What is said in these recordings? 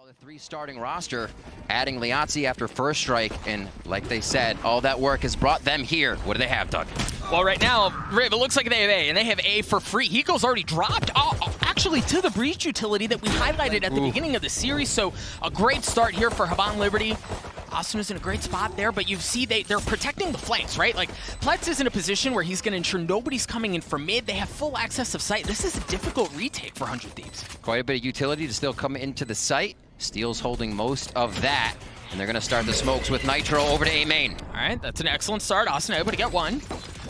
The three starting roster, adding Liazzi after first strike, and like they said, all that work has brought them here. What do they have, Doug? Well, right now, Riv, it looks like they have A, and they have A for free. Hiko's already dropped, actually, to the breach utility that we highlighted at the beginning of the series, so a great start here for Havan Liberty. Asuna's in a great spot there, but you see they're protecting the flanks, right? Like, Pletz is in a position where he's going to ensure nobody's coming in from mid. They have full access of sight. This is a difficult retake for 100 Thieves. Quite a bit of utility to still come into the site. Steel's holding most of that, and they're going to start the smokes with Nitro over to A main. All right, that's an excellent start. Asuna able to get one.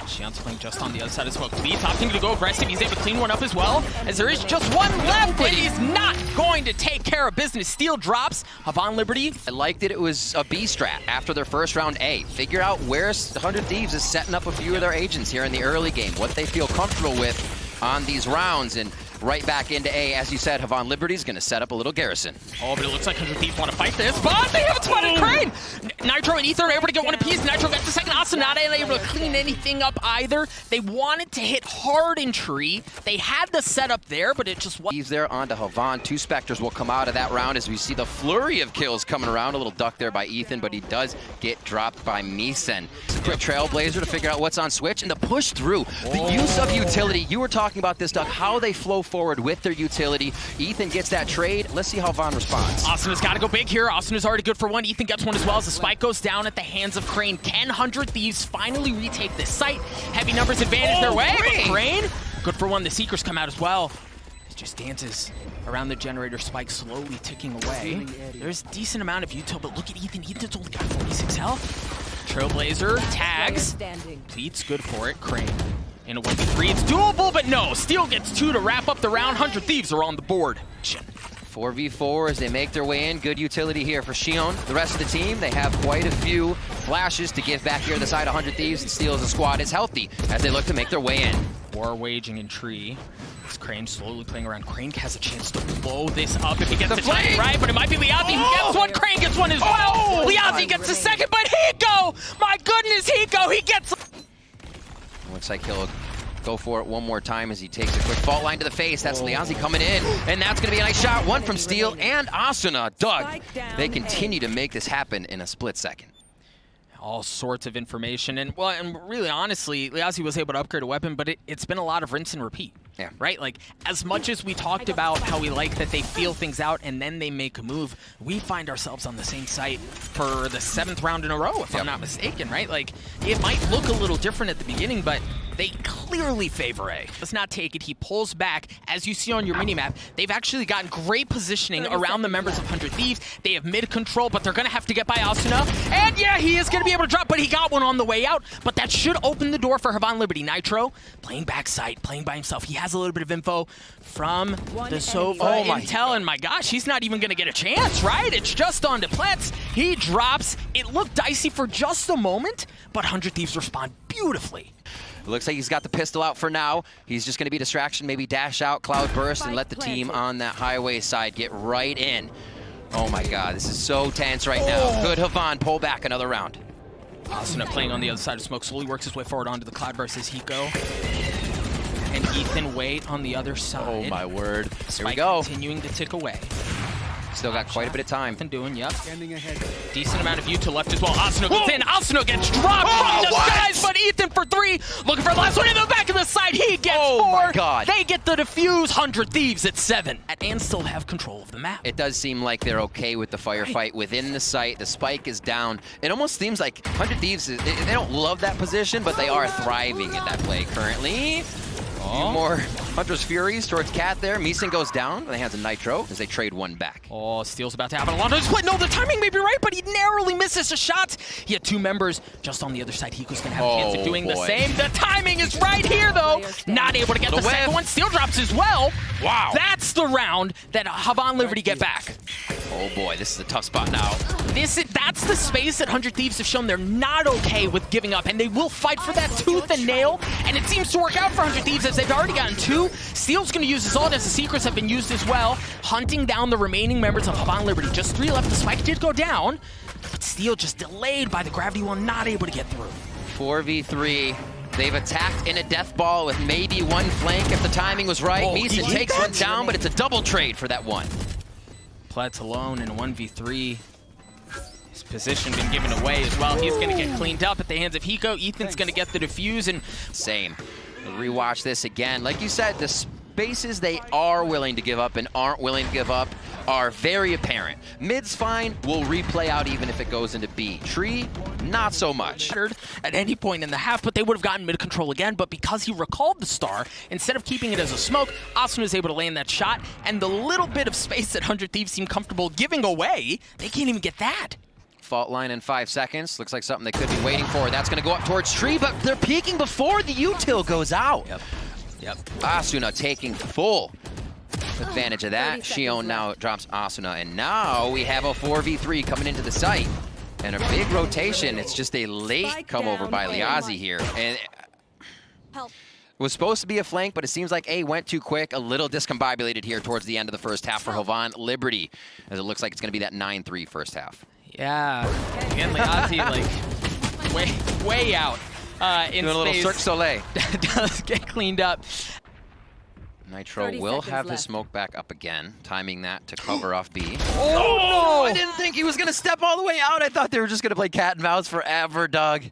Xian's playing just on the other side of smoke. Leaf opting to go aggressive. He's able to clean one up as well, as there is just one left, but he's not going to take care of business. Steel drops. Havan Liberty. I liked it was a B strat after their first round A. Figure out where 100 Thieves is setting up a few of their agents here in the early game, what they feel comfortable with on these rounds, and right back into A. As you said, Havan Liberty's going to set up a little garrison. Oh, but it looks like 100 Thieves want to fight this, but they haven't spotted Crane! Nitro and Ether are able to get one apiece. Nitro got the second. Asuna not able to clean anything up either. They wanted to hit hard in tree. They had the setup there, but it just wasn't. Thieves there onto Havan. Two Spectres will come out of that round as we see the flurry of kills coming around. A little duck there by Ethan, but he does get dropped by Meeson. Quick Trailblazer to figure out what's on switch, and the push through. The use of utility. You were talking about this, Doug, how they flow forward with their utility. Ethan gets that trade. Let's see how Havan responds. Asuna's got to go big here. Asuna's already good for one. Ethan gets one as well as the spike goes down at the hands of Crane. Can 100 Thieves finally retake this site? Heavy numbers advantage their way, but Crane, good for one. The Seekers come out as well. It just dances around the generator spike, slowly ticking away. There's a decent amount of util, but look at Ethan. Ethan's only got 46 health. Trailblazer tags. Pleats good for it. Crane in a 1v3. It's doable, but no. Steel gets two to wrap up the round. 100 Thieves are on the board. 4v4 as they make their way in. Good utility here for Shion. The rest of the team, they have quite a few flashes to give back here to the side. 100 Thieves and Steel as a squad is healthy as they look to make their way in. War waging in tree. This Crane slowly playing around. Crane has a chance to blow this up if he gets the timing right, but it might be Liazzi who gets one. Crane gets one as well. Liazzi gets the second, but Hiko! My goodness, Hiko, he gets... Looks like he'll go for it one more time as he takes a quick fault line to the face. That's Liazzi coming in, and that's going to be a nice shot. One from Steel and Asuna. Doug, they continue to make this happen in a split second. All sorts of information, and well, and really honestly, Liazzi was able to upgrade a weapon, but it's been a lot of rinse and repeat. Yeah. Right? Like, as much as we talked about how we like that they feel things out and then they make a move, we find ourselves on the same site for the 7th round in a row, if I'm not mistaken, right? Like, it might look a little different at the beginning, but they clearly favor A. Let's not take it. He pulls back. As you see on your minimap, they've actually gotten great positioning around the members of 100 Thieves. They have mid control, but they're going to have to get by Asuna. And yeah, he is going to be able to drop, but he got one on the way out. But that should open the door for Havan Liberty. Nitro playing backside, playing by himself. He has a little bit of info from the Sova intel, and my gosh, he's not even going to get a chance, right? It's just on to Pletz. He drops. It looked dicey for just a moment, but 100 Thieves respond beautifully. It looks like he's got the pistol out for now. He's just going to be distraction, maybe dash out, cloud burst, and let the team on that highway side get right in. Oh my god, this is so tense right now. Good Havan, pull back another round. Asuna playing on the other side of smoke, slowly works his way forward onto the cloud burst as Hiko. And Ethan wait on the other side. Oh my word. Spike Here we go. Continuing to tick away. Still got quite a bit of time. Ethan doing, yep. Decent amount of view to left as well. Asuna goes in. Asuna gets dropped from the skies, but Ethan for 3. Looking for the last one in the back of the side. He gets 4. My god. They get the defuse. 100 Thieves at 7. And still have control of the map. It does seem like they're okay with the firefight within the site. The spike is down. It almost seems like 100 Thieves, they don't love that position, but they are thriving at that play currently. A few more Hunter's Furies towards Cat there. Meeson goes down in the hands of Nitro as they trade one back. Oh, Steel's about to happen. A lot of split. No, the timing may be right, but he narrowly misses a shot. He had 2 members just on the other side. Hiko's going to have a chance of doing the same. The timing is right here, though. Not able to get the second one. Steel drops as well. Wow. That's the round that Havan Liberty get back. Oh boy, this is a tough spot now. That's the space that 100 Thieves have shown they're not okay with giving up, and they will fight for that tooth and nail, and it seems to work out for 100 Thieves as they've already gotten 2. Steel's going to use his ult as the Secrets have been used as well, hunting down the remaining members of Havan Liberty. Just 3 left. The spike did go down, but Steel just delayed by the gravity while not able to get through. 4v3. They've attacked in a death ball with maybe one flank if the timing was right. Meeson takes one down, but it's a double trade for that one. Pletz alone in a 1v3. His position been given away as well. He's going to get cleaned up at the hands of Hiko. Ethan's going to get the defuse and... Same. Rewatch this again. Like you said, the spaces they are willing to give up and aren't willing to give up are very apparent. Mid's fine. We'll replay out even if it goes into B. Tree, not so much. At any point in the half, but they would have gotten mid control again. But because he recalled the star, instead of keeping it as a smoke, Asuna was able to land that shot. And the little bit of space that 100 Thieves seem comfortable giving away, they can't even get that. Fault line in 5 seconds. Looks like something they could be waiting for. That's going to go up towards Tree, but they're peeking before the util goes out. Yep. Asuna taking full advantage of that. Shion now drops Asuna, and now we have a 4v3 coming into the site. And a big rotation. It's just a late come over by Liazi here. And it was supposed to be a flank, but it seems like A went too quick. A little discombobulated here towards the end of the first half for Havan Liberty, as it looks like it's going to be that 9-3 first half. Yeah. Again, Liazi, like, way out in doing space. A little Cirque Soleil. Does get cleaned up. Nitro will have his smoke back up again, timing that to cover off B. Oh, no! I didn't think he was going to step all the way out. I thought they were just going to play cat and mouse forever, Doug.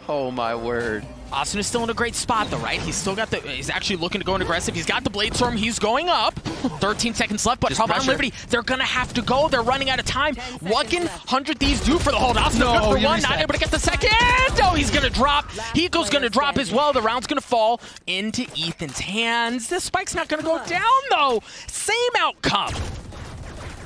Oh, my word. Asuna's still in a great spot, though, right? He's still got the... He's actually looking to go in aggressive. He's got the Blade Storm. He's going up. 13 seconds left, but Havan Liberty, they're going to have to go. They're running out of time. What can 100 Thieves do for the hold? Asuna good for one, not able to get the second. Oh, he's going to drop. Hiko's going to drop as well. The round's going to fall into Ethan's hands. This spike's not going to go down, though. Same outcome.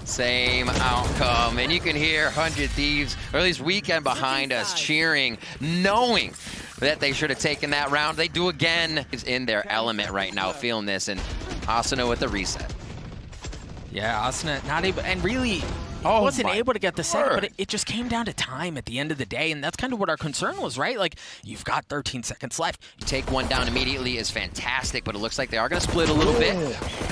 Same outcome, and you can hear 100 Thieves, or at least Weekend behind us, cheering, knowing that they should have taken that round. They do again. He's in their element right now, feeling this, and Asuna with the reset. Yeah, Asuna not able, and really wasn't able to get the second, but it just came down to time at the end of the day, and that's kind of what our concern was, right? Like, you've got 13 seconds left. You take one down immediately is fantastic, but it looks like they are going to split a little bit.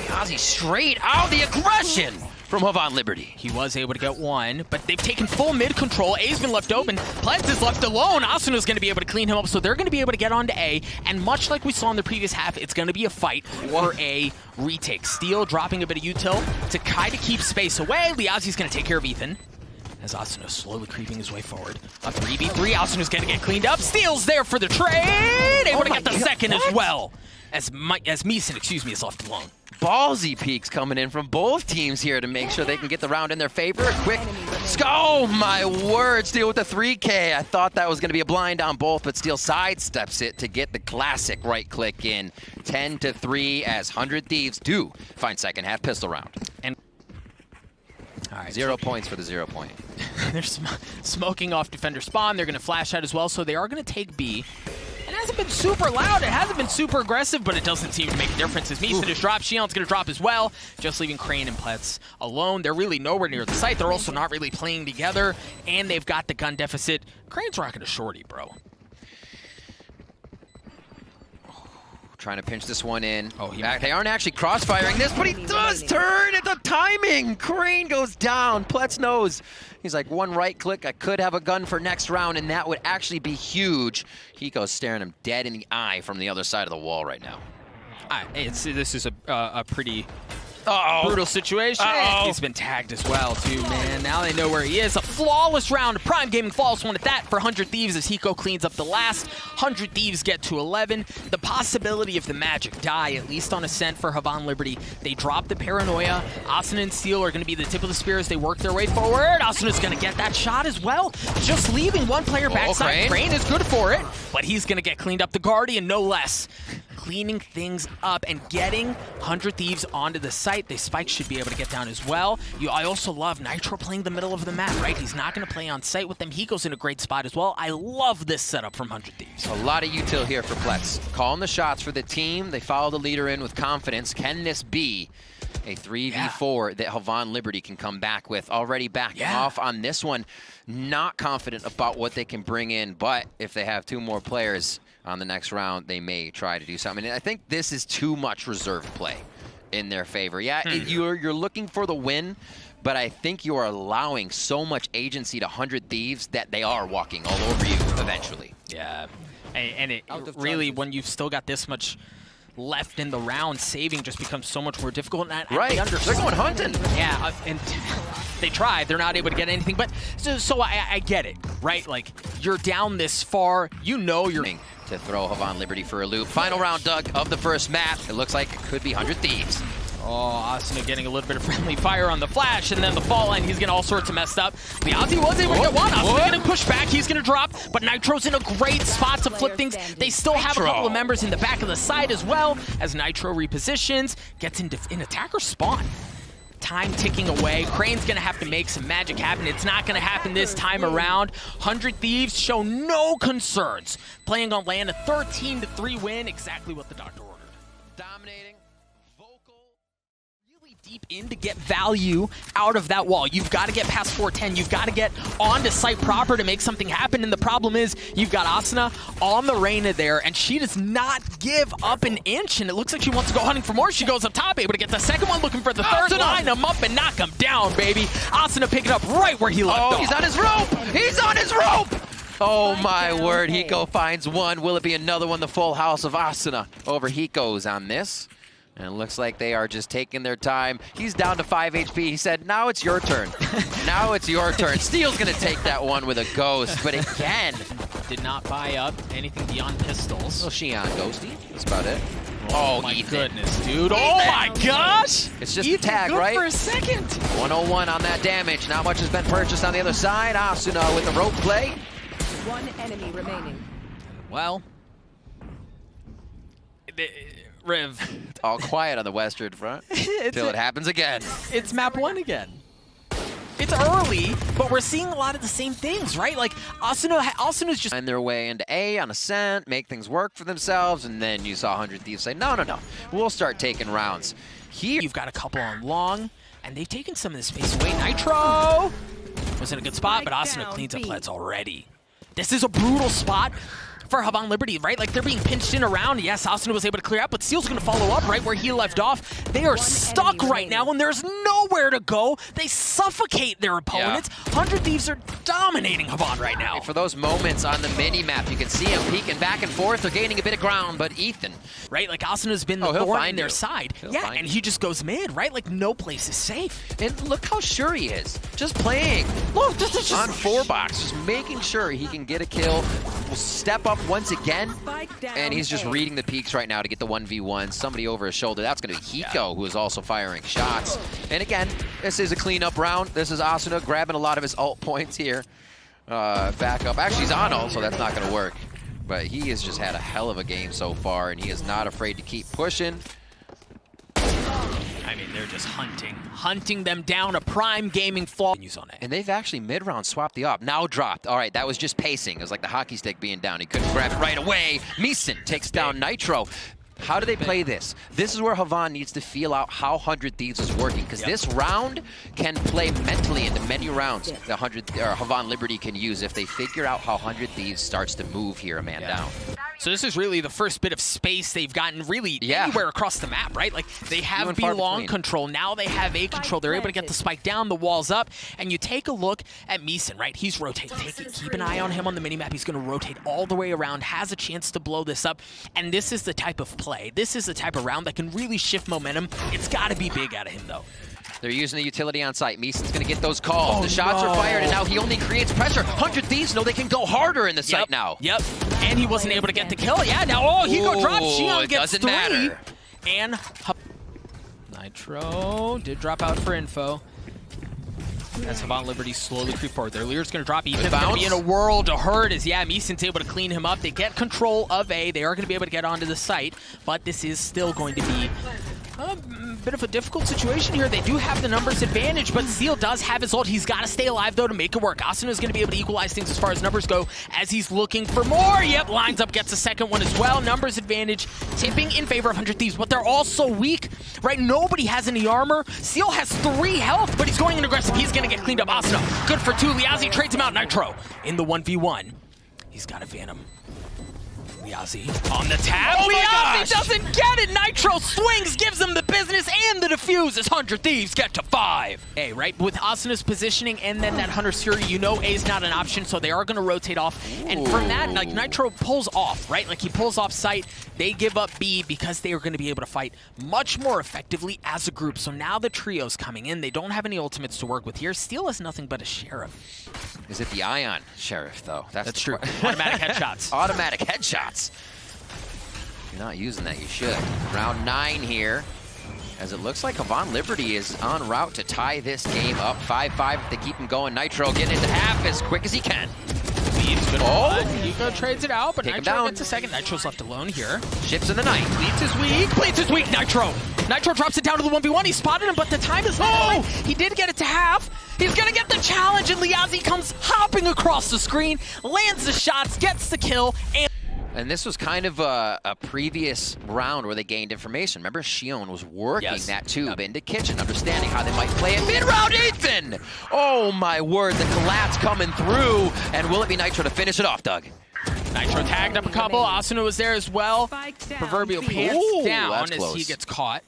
Ozzy straight out, the aggression from Havan Liberty. He was able to get one, but they've taken full mid control. A's been left open. Pletz is left alone. Asuna's going to be able to clean him up, so they're going to be able to get onto A. And much like we saw in the previous half, it's going to be a fight for A retake. Steel dropping a bit of util to kind of keep space away. Liazi's going to take care of Ethan, as Asuna slowly creeping his way forward. A 3v3. Asuna's going to get cleaned up. Steel's there for the trade. Able to get the second as well. As Meeson, is left alone. Ballsy peaks coming in from both teams here to make sure they can get the round in their favor. Quick, oh my word, Steel with the 3K. I thought that was going to be a blind on both, but Steel sidesteps it to get the classic right click in. 10-3 as 100 Thieves do find second half pistol round. And all right, 0 points for the 0 point. They're smoking off defender spawn. They're going to flash out as well, so they are going to take B. It hasn't been super loud, it hasn't been super aggressive, but it doesn't seem to make a difference. As Meeson has dropped, Shion's going to drop as well, just leaving Crane and Pletz alone. They're really nowhere near the site. They're also not really playing together, and they've got the gun deficit. Crane's rocking a shorty, bro. Trying to pinch this one in. Oh, they aren't actually crossfiring this, but he does turn at the timing. Crane goes down. Pletz knows. He's like, one right click, I could have a gun for next round, and that would actually be huge. Hiko's staring him dead in the eye from the other side of the wall right now. This is a pretty brutal situation. He's been tagged as well, too, man. Now they know where he is. A flawless round. A Prime Gaming flawless one at that for 100 Thieves as Hiko cleans up the last. 100 Thieves get to 11. The possibility of the magic die, at least on Ascent for Havan Liberty. They drop the paranoia. Asuna and Steel are going to be the tip of the spear as they work their way forward. Asuna's going to get that shot as well. Just leaving one player backside. Crane is good for it, but he's going to get cleaned up. The Guardian, no less. Cleaning things up and getting 100 Thieves onto the site. The Spike should be able to get down as well. I also love Nitro playing the middle of the map, right? He's not going to play on site with them. Hiko's in a great spot as well. I love this setup from 100 Thieves. A lot of util here for Pletz. Calling the shots for the team. They follow the leader in with confidence. Can this be a 3v4 that Havan Liberty can come back with? Already backing off on this one. Not confident about what they can bring in, but if they have 2 more players on the next round, they may try to do something. And I think this is too much reserve play in their favor. Yeah, you're looking for the win, but I think you are allowing so much agency to 100 Thieves that they are walking all over you eventually. Yeah, and it really, when you've still got this much left in the round, saving just becomes so much more difficult. And Right, they're going hunting. Yeah, and they tried. They're not able to get anything. But so I get it, right? Like, you're down this far. You know you're... To throw Havan Liberty for a loop. Final round, Doug, of the first map. It looks like it could be 100 Thieves. Oh, Asuna getting a little bit of friendly fire on the flash, and then the fall line, he's getting all sorts of messed up. Liazi was able to get one. Asuna getting pushed back. He's going to drop, but Nitro's in a great spot to flip things. They still have a couple of members in the back of the side as well, as Nitro repositions, gets in attacker spawn. Time ticking away. Crane's going to have to make some magic happen. It's not going to happen this time around. 100 Thieves show no concerns. Playing on land, a 13-3 win, exactly what the doctor ordered. Dominating, vocal. Really deep in to get value out of that wall. You've got to get past 410. You've got to get onto site proper to make something happen. And the problem is, you've got Asuna on the Reyna there, and she does not give up an inch. And it looks like she wants to go hunting for more. She goes up top, able to get the second one, looking for the third. Line him up and knock him down, baby. Asuna pick it up right where he left off. He's on his rope! He's on his rope! Oh my word, Hiko finds one. Will it be another one? The full house of Asuna over Hiko's on this. And it looks like they are just taking their time. He's down to 5 HP. He said, now it's your turn. Now it's your turn. Steel's going to take that one with a ghost. But again, did not buy up anything beyond pistols. little Xi'an ghosty. That's about it. Oh my goodness, dude. Oh my gosh! It's just a tag, right? For a second. 101 on that damage. Not much has been purchased on the other side. Asuna with the rope play. One enemy remaining. Well, Riv. All quiet on the western front until it happens again. It's map 1 again. It's early, but we're seeing a lot of the same things, right? Like, Asuna's just... Find their way into A on ascent, make things work for themselves, and then you saw 100 Thieves say, no, we'll start taking rounds. Here, you've got a couple on long, and they've taken some of the space away. Nitro was in a good spot, but Asuna cleans up Leds already. This is a brutal spot for Havan Liberty, right? Like, they're being pinched in around. Yes, Asuna was able to clear out, but Seal's going to follow up right where he left off. They are stuck right now, and there's nowhere to go. They suffocate their opponents. 100 Thieves are dominating Havan right now. For those moments on the mini-map, you can see him peeking back and forth. They're gaining a bit of ground, but Ethan... Right, like, Asuna's been the thorn in their side. Yeah, and he just goes mid, right? Like, no place is safe. And look how sure he is. Just playing. Look, just on 4-box, just making sure he can get a kill. Will step up once again, and he's just reading the peaks right now to get the 1v1. Somebody over his shoulder. That's going to be Hiko, who is also firing shots. And again, this is a cleanup round. This is Asuna grabbing a lot of his ult points here. Back up. Actually, he's on ult, so that's not going to work. But he has just had a hell of a game so far, and he is not afraid to keep pushing. I mean, they're just hunting them down. A prime gaming flaw. And they've actually mid-round swapped the op. Now dropped. All right, that was just pacing. It was like the hockey stick being down. He couldn't grab it right away. Meeson takes down Nitro. How do they play this? This is where Havan needs to feel out how 100 Thieves is working, because this round can play mentally into many rounds that Havan Liberty can use if they figure out how 100 Thieves starts to move here a man down. So this is really the first bit of space they've gotten really anywhere across the map, right? Like, they have B long control. Now they have A control. They're able to get the spike down, the wall's up, and you take a look at Meeson, right? He's rotating. Keep an eye on him on the minimap. He's going to rotate all the way around, has a chance to blow this up, and this is the type of play. This is the type of round that can really shift momentum. It's got to be big out of him, though. They're using the utility on site. Meeson's going to get those calls. The shots are fired, and now he only creates pressure. 100 Thieves know they can go harder in the site now. Yep, and he wasn't able to get the kill. Yeah, now, Hiko drops. Xi'an gets 3. Matter. And Nitro did drop out for info. As Havan Liberty slowly creep forward. Their leader's going to drop. Ethan's going to be in a world of hurt as, Meeson's able to clean him up. They get control of A. They are going to be able to get onto the site, but this is still going to be a bit of a difficult situation here. They do have the numbers advantage, but Seal does have his ult. He's got to stay alive, though, to make it work. Asuna's going to be able to equalize things as far as numbers go as he's looking for more. Yep, lines up, gets a second one as well. Numbers advantage tipping in favor of 100 Thieves, but they're all so weak, right? Nobody has any armor. Seal has 3 health, but he's going in aggressive. He's going to get cleaned up. Asuna, good for 2. Liazi trades him out. Nitro in the 1v1. He's got a Phantom. liazi on the tap. Oh my liazi gosh! doesn't get it. Nitro swings, gives him the business and the defuse as 100 Thieves get to 5. Hey, right, with Asuna's positioning and then that Hunter's Fury, you know A's not an option, so they are going to rotate off. And from that, like, Nitro pulls off, right? Like, he pulls off sight. They give up B because they are going to be able to fight much more effectively as a group. So now the trio's coming in. They don't have any ultimates to work with here. Steel has nothing but a Sheriff. Is it the Ion Sheriff, though? That's true. Automatic headshots. Automatic headshots. If you're not using that, you should. Round 9 here, as it looks like Havan Liberty is en route to tie this game up. 5-5 if they keep him going. Nitro getting into half as quick as he can. Thieves good. Hiko trades it out, but Take him Nitro down. gets a second. Nitro's left alone here. Ships in the night. Bleeds is weak. Bleeds is weak. Nitro drops it down to the 1v1. He spotted him, but the time is not. He did get it to half. He's gonna get the challenge, and liazi comes hopping across the screen, lands the shots, gets the kill, And this was kind of a previous round where they gained information. Remember, Shion was working that tube into kitchen, understanding how they might play it. Mid-round, Ethan! Oh my word, the collapse coming through. And will it be Nitro to finish it off, Doug? Nitro tagged up a couple. Asuna was there as well. Proverbial pants down as he gets caught.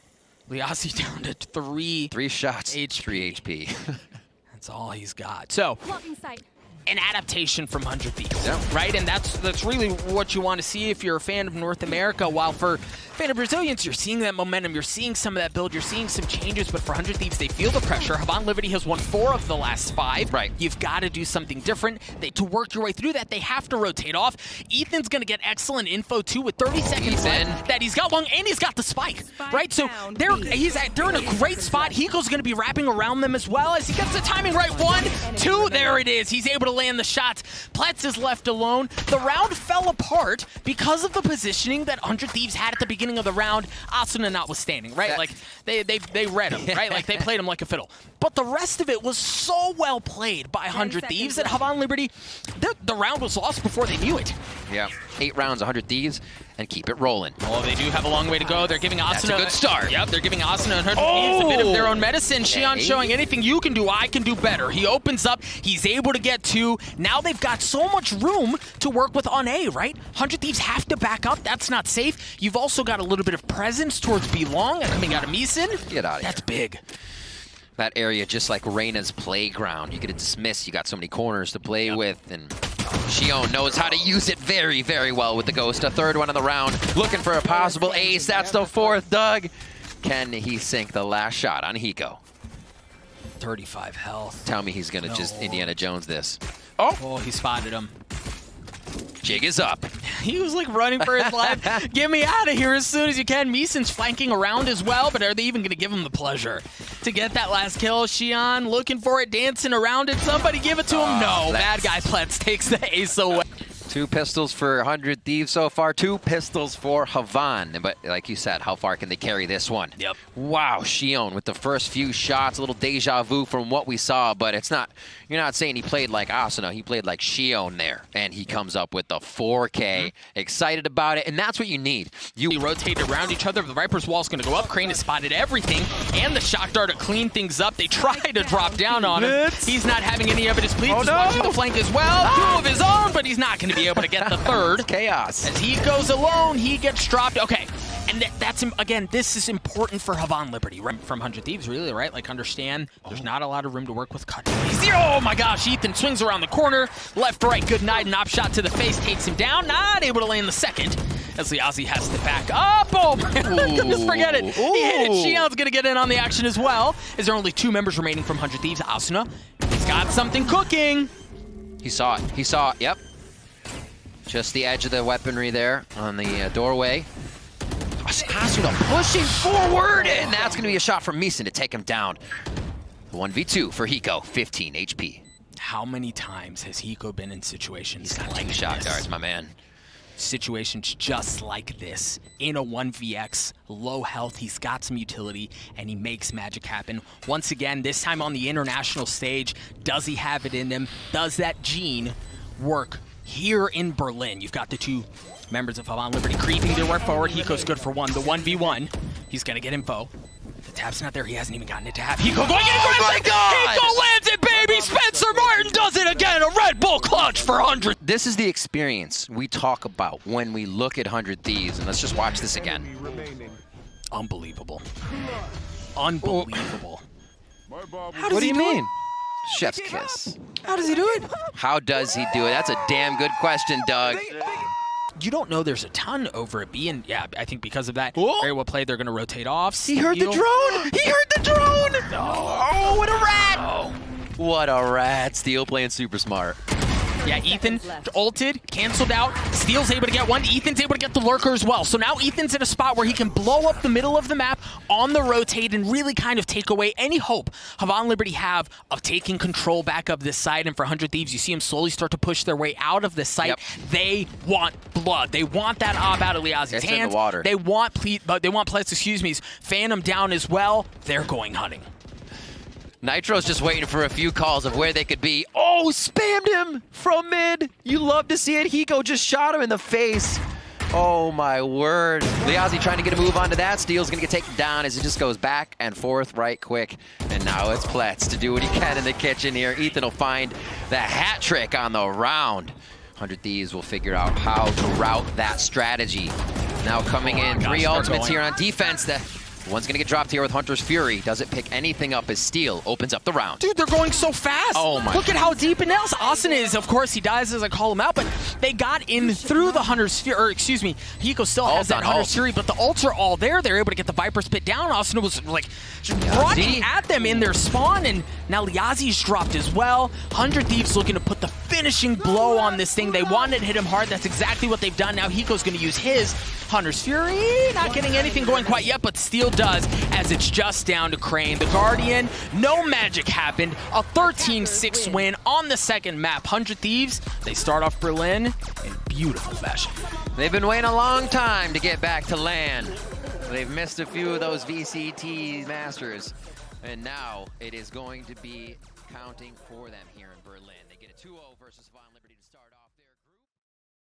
liazi down to 3. 3 shots, HP. 3 HP. That's all he's got. So, an adaptation from 100 Thieves, right? And that's really what you want to see if you're a fan of North America. While for fan of Brazilians, you're seeing that momentum, you're seeing some of that build, you're seeing some changes, but for 100 Thieves, they feel the pressure. Havan Liberty has won 4 of the last 5. Right. You've got to do something different. To work your way through that, they have to rotate off. Ethan's going to get excellent info, too, with 30 seconds left, that he's got long, and he's got the spike, right? So they're in a great spot. Hiko's going to be wrapping around them as well as he gets the timing right. 1, 2, there it is. He's able to land the shots. Pletz is left alone. The round fell apart because of the positioning that 100 Thieves had at the beginning of the round, Asuna notwithstanding, right? Like, they read him, right? Like, they played him like a fiddle. But the rest of it was so well played by 100 Thieves that Havan Liberty, the round was lost before they knew it. Yeah, 8 rounds, 100 Thieves, and keep it rolling. Oh, they do have a long way to go. They're giving Asuna... That's a good start. Yep, they're giving Asuna and 100 Thieves a bit of their own medicine. Shion showing anything you can do, I can do better. He opens up, he's able to get 2. Now they've got so much room to work with on A, right? 100 Thieves have to back up. That's not safe. You've also got a little bit of presence towards B long coming out of Meeson. Get out of here. That's big. That area just like Reyna's playground. You get to dismiss, you got so many corners to play with, and Shion knows how to use it very, very well with the Ghost. A 3rd one of the round, looking for a possible ace. That's the 4th, Doug. Can he sink the last shot on Hiko? 35 health. Tell me he's gonna just Indiana Jones this. Oh, he spotted him. Jig is up. He was like running for his life. Get me out of here as soon as you can. Meeson's flanking around as well, but are they even going to give him the pleasure to get that last kill? Shion looking for it, dancing around it. Somebody give it to him. No, bad guy Pletz takes the ace away. 2 pistols for 100 Thieves so far, 2 pistols for Havan. But like you said, how far can they carry this one? Yep. Wow, Shion with the first few shots, a little deja vu from what we saw, but it's not, you're not saying he played like Asuna, he played like Shion there. And he comes up with the 4K, excited about it, and that's what you need. You rotate around each other, the Viper's wall's gonna go up, Crane has spotted everything, and the shock dart to clean things up. They try to drop down on him. He's not having any evidence. Bleeds is watching the flank as well. 2 of his own, but he's not gonna be able to get the 3rd. Chaos. As he goes alone, he gets dropped. Okay, and that's, again, this is important for Havan Liberty, right? From 100 Thieves, really, right? Like, understand, there's not a lot of room to work with cut. Oh my gosh, Ethan swings around the corner, left, right, good night, an op shot to the face, takes him down, not able to land the 2nd, as liazi has to back up. Oh my goodness, forget it. He hit it. Shion's gonna get in on the action as well. Is there only 2 members remaining from 100 Thieves? Asuna, he's got something cooking. He saw it, yep. Just the edge of the weaponry there on the doorway. Asuna pushing forward, and that's going to be a shot from Meeson to take him down. 1v2 for Hiko, 15 HP. How many times has Hiko been in situations like 2 shot this? guards, my man. Situations just like this. In a 1vx, low health, he's got some utility, and he makes magic happen. Once again, this time on the international stage, does he have it in him? Does that gene work here in Berlin? You've got the 2 members of Havan Liberty creeping their way forward. Hiko's good for 1. The 1v1, he's gonna get info. The tap's not there. He hasn't even gotten it to half. Hiko going in. Oh my God! Hiko lands it, baby! Spencer Martin does it again. A Red Bull clutch for 100. this is the experience we talk about when we look at 100 Thieves, and let's just watch this again. Unbelievable. Unbelievable. How does he do it? Chef's kiss. How does he do it? How does he do it? That's a damn good question, Doug. You don't know there's a ton over at B, and yeah, I think because of that, Whoa. very well played. They're going to rotate off. He heard the drone! He heard the drone! No. Oh, what a rat! What a rat. Steel playing super smart. Yeah, Ethan ulted, canceled out. Steel's able to get one. Ethan's able to get the lurker as well. So now Ethan's in a spot where he can blow up the middle of the map on the rotate and really kind of take away any hope Havan Liberty have of taking control back of this side. And for 100 Thieves, you see them slowly start to push their way out of this site. Yep. They want blood. They want that ob out of Liazi's It's hands. in the water. They want Pletz, excuse me, Phantom down as well. They're going hunting. Nitro's just waiting for a few calls of where they could be. Oh, spammed him from mid. You love to see it. Hiko just shot him in the face. Oh, my word. Liazi trying to get a move onto that. Steel's going to get taken down as it just goes back and forth right quick. And now it's Pletz to do what he can in the kitchen here. Ethan will find the hat trick on the round. 100 Thieves will figure out how to route that strategy. Now coming in, three ultimates here on defense. One's gonna get dropped here with Hunter's Fury. Doesn't pick anything up as Steel opens up the round. Dude, they're going so fast. Oh my. Look at how deep it nails. Asuna is, of course, he dies as I call him out, but they got in through the Hunter's Fury, or excuse me, Hiko still has that Hunter's Fury, but the ults are all there. They're able to get the Viper spit down. Asuna was like running at them in their spawn, and now Liazi's dropped as well. 100 Thieves looking to put the finishing blow on this thing. They wanted to hit him hard. That's exactly what they've done. Now Hiko's gonna use his Hunter's Fury. Not getting anything going quite yet, but Steel does, as it's just down to Crane. The Guardian, no magic happened. A 13-6 win on the second map. 100 Thieves, they start off Berlin in beautiful fashion. They've been waiting a long time to get back to land. They've missed a few of those VCT Masters, and now it is going to be counting for them here in Berlin. They get a 2-0 versus Havan.